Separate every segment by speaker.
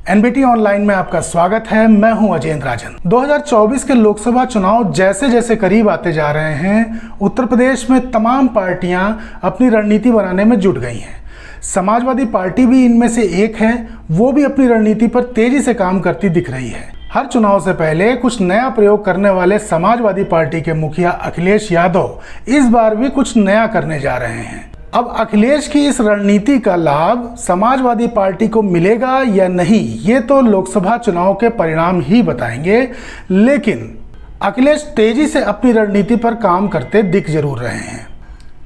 Speaker 1: NBT online में आपका स्वागत है। मैं हूं अजेंद्र राजन। 2024 के लोकसभा चुनाव जैसे जैसे करीब आते जा रहे हैं, उत्तर प्रदेश में तमाम पार्टियां अपनी रणनीति बनाने में जुट गई हैं। समाजवादी पार्टी भी इनमें से एक है। वो भी अपनी रणनीति पर तेजी से काम करती दिख रही है। हर चुनाव से पहले कुछ नया प्रयोग करने वाले समाजवादी पार्टी के मुखिया अखिलेश यादव इस बार भी कुछ नया करने जा रहे हैं। अब अखिलेश की इस रणनीति का लाभ समाजवादी पार्टी को मिलेगा या नहीं, ये तो लोकसभा चुनाव के परिणाम ही बताएंगे। लेकिन अखिलेश तेजी से अपनी रणनीति पर काम करते दिख जरूर रहे हैं।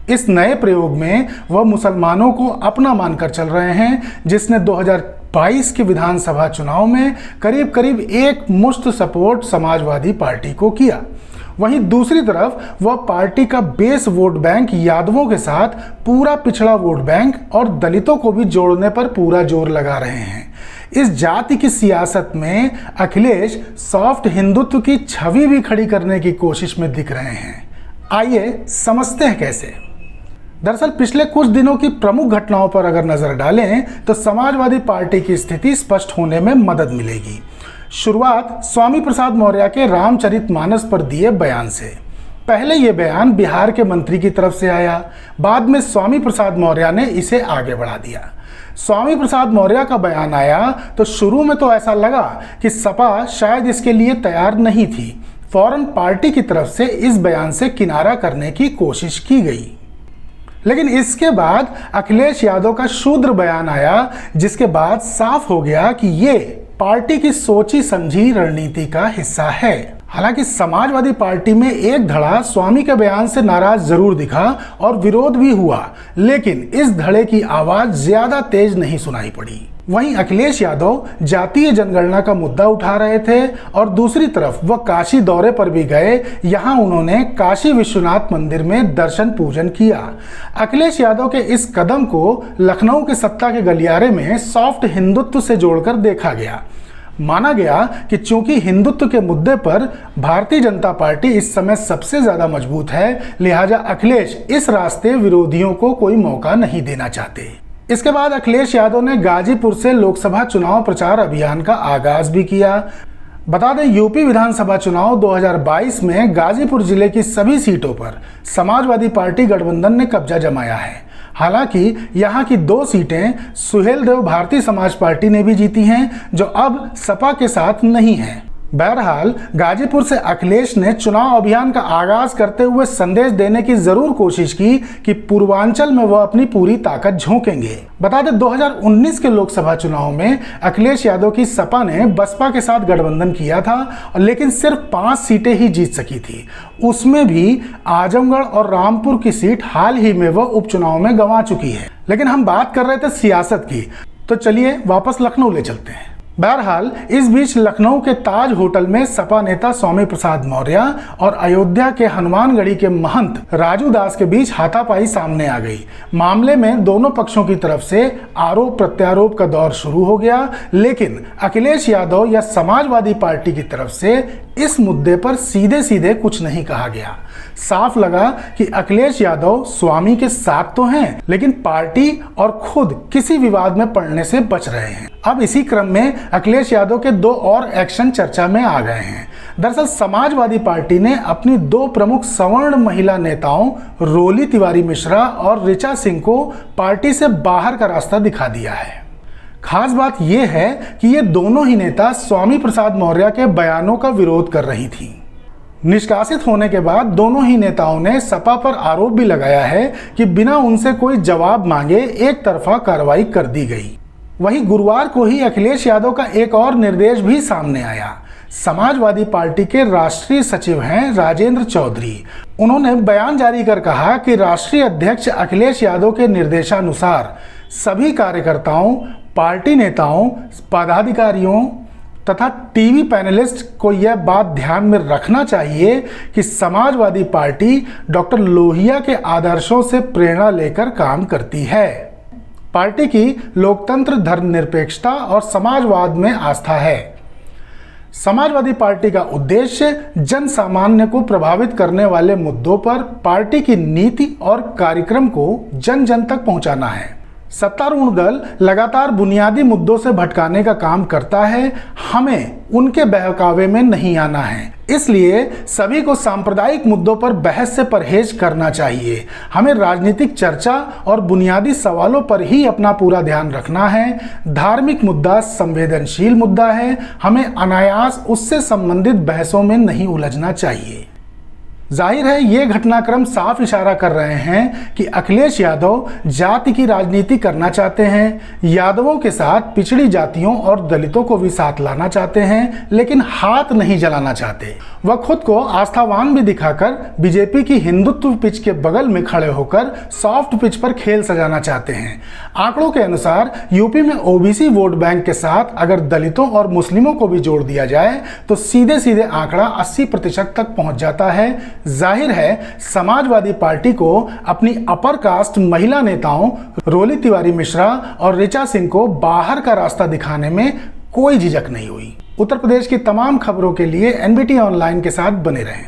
Speaker 1: इस नए प्रयोग में वह मुसलमानों को अपना मानकर चल रहे हैं, जिसने 2022 के विधानसभा चुनाव में करीब करीब एक मुश्त सपोर्ट समाजवादी पार्टी को किया। वहीं दूसरी तरफ वह पार्टी का बेस वोट बैंक यादवों के साथ पूरा पिछड़ा वोट बैंक और दलितों को भी जोड़ने पर पूरा जोर लगा रहे हैं। इस जाति की सियासत में अखिलेश सॉफ्ट हिंदुत्व की छवि भी खड़ी करने की कोशिश में दिख रहे हैं। आइए समझते हैं कैसे। दरअसल पिछले कुछ दिनों की प्रमुख घटनाओं पर अगर नजर डालें तो समाजवादी पार्टी की स्थिति स्पष्ट होने में मदद मिलेगी। शुरुआत स्वामी प्रसाद मौर्य के रामचरितमानस पर दिए बयान से। पहले ये बयान बिहार के मंत्री की तरफ से आया, बाद में स्वामी प्रसाद मौर्य ने इसे आगे बढ़ा दिया। स्वामी प्रसाद मौर्य का बयान आया तो शुरू में तो ऐसा लगा कि सपा शायद इसके लिए तैयार नहीं थी। फौरन पार्टी की तरफ से इस बयान से किनारा करने की कोशिश की गई। लेकिन इसके बाद अखिलेश यादव का शूद्र बयान आया, जिसके बाद साफ हो गया कि ये पार्टी की सोची समझी रणनीति का हिस्सा है। हालांकि समाजवादी पार्टी में एक धड़ा स्वामी के बयान से नाराज जरूर दिखा और विरोध भी हुआ, लेकिन इस धड़े की आवाज ज्यादा तेज नहीं सुनाई पड़ी। वहीं अखिलेश यादव जातीय जनगणना का मुद्दा उठा रहे थे और दूसरी तरफ वह काशी दौरे पर भी गए। यहां उन्होंने काशी विश्वनाथ मंदिर में दर्शन पूजन किया। अखिलेश यादव के इस कदम को लखनऊ के सत्ता के गलियारे में सॉफ्ट हिंदुत्व से जोड़कर देखा गया। माना गया कि चूंकि हिंदुत्व के मुद्दे पर भारतीय जनता पार्टी इस समय सबसे ज्यादा मजबूत है, लिहाजा अखिलेश इस रास्ते विरोधियों को कोई मौका नहीं देना चाहते। इसके बाद अखिलेश यादव ने गाजीपुर से लोकसभा चुनाव प्रचार अभियान का आगाज भी किया। बता दें, यूपी विधानसभा चुनाव 2022 में गाजीपुर जिले की सभी सीटों पर समाजवादी पार्टी गठबंधन ने कब्जा जमाया है। हालांकि यहां की 2 सीटें सुहेलदेव भारतीय समाज पार्टी ने भी जीती हैं, जो अब सपा के साथ नहीं है। बहरहाल गाजीपुर से अखिलेश ने चुनाव अभियान का आगाज करते हुए संदेश देने की जरूर कोशिश की कि पूर्वांचल में वह अपनी पूरी ताकत झोंकेंगे। बता दें, 2019 के लोकसभा चुनाव में अखिलेश यादव की सपा ने बसपा के साथ गठबंधन किया था, लेकिन सिर्फ 5 सीटें ही जीत सकी थी। उसमें भी आजमगढ़ और रामपुर की सीट हाल ही में वह उपचुनाव में गंवा चुकी है। लेकिन हम बात कर रहे थे सियासत की, तो चलिए वापस लखनऊ ले चलते हैं। बहरहाल इस बीच लखनऊ के ताज होटल में सपा नेता स्वामी प्रसाद मौर्य और अयोध्या के हनुमानगढ़ी के महंत राजू दास के बीच हाथापाई सामने आ गई। मामले में दोनों पक्षों की तरफ से आरोप प्रत्यारोप का दौर शुरू हो गया, लेकिन अखिलेश यादव या समाजवादी पार्टी की तरफ से इस मुद्दे पर सीधे सीधे कुछ नहीं कहा गया। साफ लगा कि अखिलेश यादव स्वामी के साथ तो हैं, लेकिन पार्टी और खुद किसी विवाद में पड़ने से बच रहे हैं। अब इसी क्रम में अखिलेश यादव के 2 और एक्शन चर्चा में आ गए हैं। दरअसल समाजवादी पार्टी ने अपनी 2 प्रमुख सवर्ण महिला नेताओं रोली तिवारी मिश्रा और ऋचा सिंह को पार्टी से बाहर का रास्ता दिखा दिया है। खास बात यह है कि ये दोनों ही नेता स्वामी प्रसाद मौर्य के बयानों का विरोध कर रही थी। निष्कासित होने के बाद दोनों ही नेताओं ने सपा पर आरोप भी लगाया है कि बिना उनसे कोई जवाब मांगे एक तरफा कार्रवाई कर दी गई। वहीं गुरुवार को ही अखिलेश यादव का एक और निर्देश भी सामने आया। समाजवादी पार्टी के राष्ट्रीय सचिव हैं राजेंद्र चौधरी। उन्होंने बयान जारी कर कहा कि राष्ट्रीय अध्यक्ष अखिलेश यादव के निर्देशानुसार सभी कार्यकर्ताओं, पार्टी नेताओं, पदाधिकारियों तथा टीवी पैनलिस्ट को यह बात ध्यान में रखना चाहिए कि समाजवादी पार्टी डॉक्टर लोहिया के आदर्शों से प्रेरणा लेकर काम करती है। पार्टी की लोकतंत्र, धर्मनिरपेक्षता और समाजवाद में आस्था है। समाजवादी पार्टी का उद्देश्य जन सामान्य को प्रभावित करने वाले मुद्दों पर पार्टी की नीति और कार्यक्रम को जन जन तक पहुंचाना है। सत्तारूढ़ दल लगातार बुनियादी मुद्दों से भटकाने का काम करता है। हमें उनके बहकावे में नहीं आना है, इसलिए सभी को सांप्रदायिक मुद्दों पर बहस से परहेज करना चाहिए। हमें राजनीतिक चर्चा और बुनियादी सवालों पर ही अपना पूरा ध्यान रखना है। धार्मिक मुद्दा संवेदनशील मुद्दा है, हमें अनायास उससे संबंधित बहसों में नहीं उलझना चाहिए। जाहिर है ये घटनाक्रम साफ इशारा कर रहे हैं कि अखिलेश यादव जाति की राजनीति करना चाहते हैं, यादवों के साथ पिछड़ी जातियों और दलितों को भी साथ लाना चाहते हैं, लेकिन हाथ नहीं जलाना चाहते। वह खुद को आस्थावान भी दिखाकर बीजेपी की हिंदुत्व पिच के बगल में खड़े होकर सॉफ्ट पिच पर खेल सजाना चाहते हैं। आंकड़ों के अनुसार यूपी में ओबीसी वोट बैंक के साथ अगर दलितों और मुस्लिमों को भी जोड़ दिया जाए तो सीधे सीधे आंकड़ा 80% तक पहुंच जाता है। जाहिर है समाजवादी पार्टी को अपनी अपर कास्ट महिला नेताओं रोली तिवारी मिश्रा और ऋचा सिंह को बाहर का रास्ता दिखाने में कोई झिझक नहीं हुई। उत्तर प्रदेश की तमाम खबरों के लिए एनबीटी ऑनलाइन के साथ बने रहें।